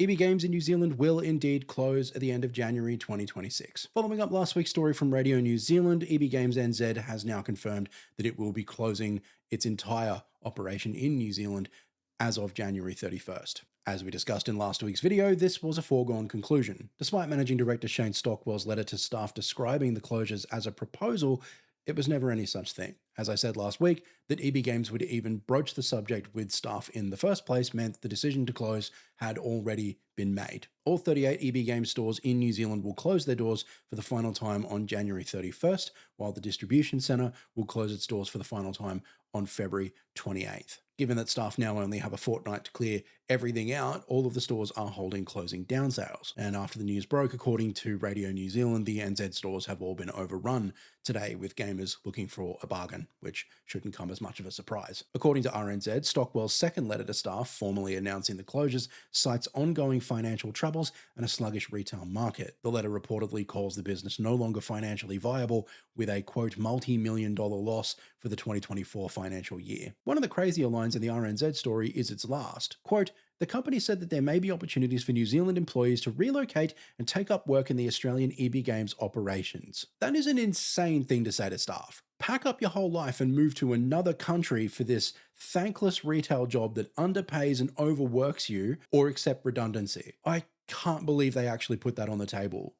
EB Games in New Zealand will indeed close at the end of January 2026. Following up last week's story from Radio New Zealand, EB Games NZ has now confirmed that it will be closing its entire operation in New Zealand as of January 31st. As we discussed in last week's video, this was a foregone conclusion. Despite Managing Director Shane Stockwell's letter to staff describing the closures as a proposal, it was never any such thing. As I said last week, that EB Games would even broach the subject with staff in the first place meant the decision to close had already been made. All 38 EB Games stores in New Zealand will close their doors for the final time on January 31st, while the distribution centre will close its doors for the final time on February 28th. Given that staff now only have a fortnight to clear everything out, all of the stores are holding closing down sales. And after the news broke, according to Radio New Zealand, the NZ stores have all been overrun today with gamers looking for a bargain, which shouldn't come as much of a surprise. According to RNZ, Stockwell's second letter to staff, formally announcing the closures, cites ongoing financial troubles and a sluggish retail market. The letter reportedly calls the business no longer financially viable, with a, quote, multi-million-dollar loss for the 2024 financial year. One of the crazier lines in the RNZ story is its last. Quote, the company said that there may be opportunities for New Zealand employees to relocate and take up work in the Australian EB Games operations. That is an insane thing to say to staff. Pack up your whole life and move to another country for this thankless retail job that underpays and overworks you, or accept redundancy. I can't believe they actually put that on the table.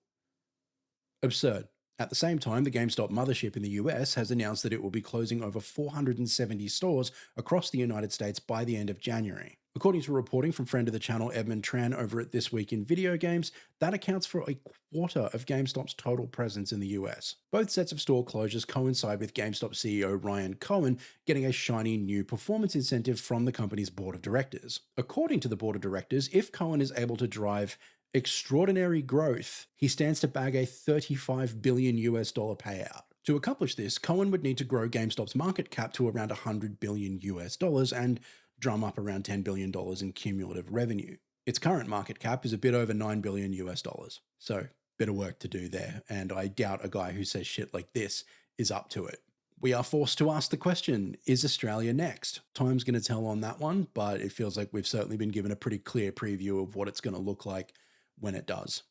Absurd. At the same time, the GameStop mothership in the US has announced that it will be closing over 470 stores across the United States by the end of January. According to reporting from friend of the channel Edmund Tran over at This Week in Video Games, that accounts for a quarter of GameStop's total presence in the US. Both sets of store closures coincide with GameStop CEO Ryan Cohen getting a shiny new performance incentive from the company's board of directors. According to the board of directors, if Cohen is able to drive extraordinary growth, he stands to bag a $35 billion payout. To accomplish this, Cohen would need to grow GameStop's market cap to around $100 billion and drum up around $10 billion in cumulative revenue. Its current market cap is a bit over $9 billion. So, bit of work to do there, and I doubt a guy who says shit like this is up to it. We are forced to ask the question, is Australia next? Time's going to tell on that one, but it feels like we've certainly been given a pretty clear preview of what it's going to look like when it does.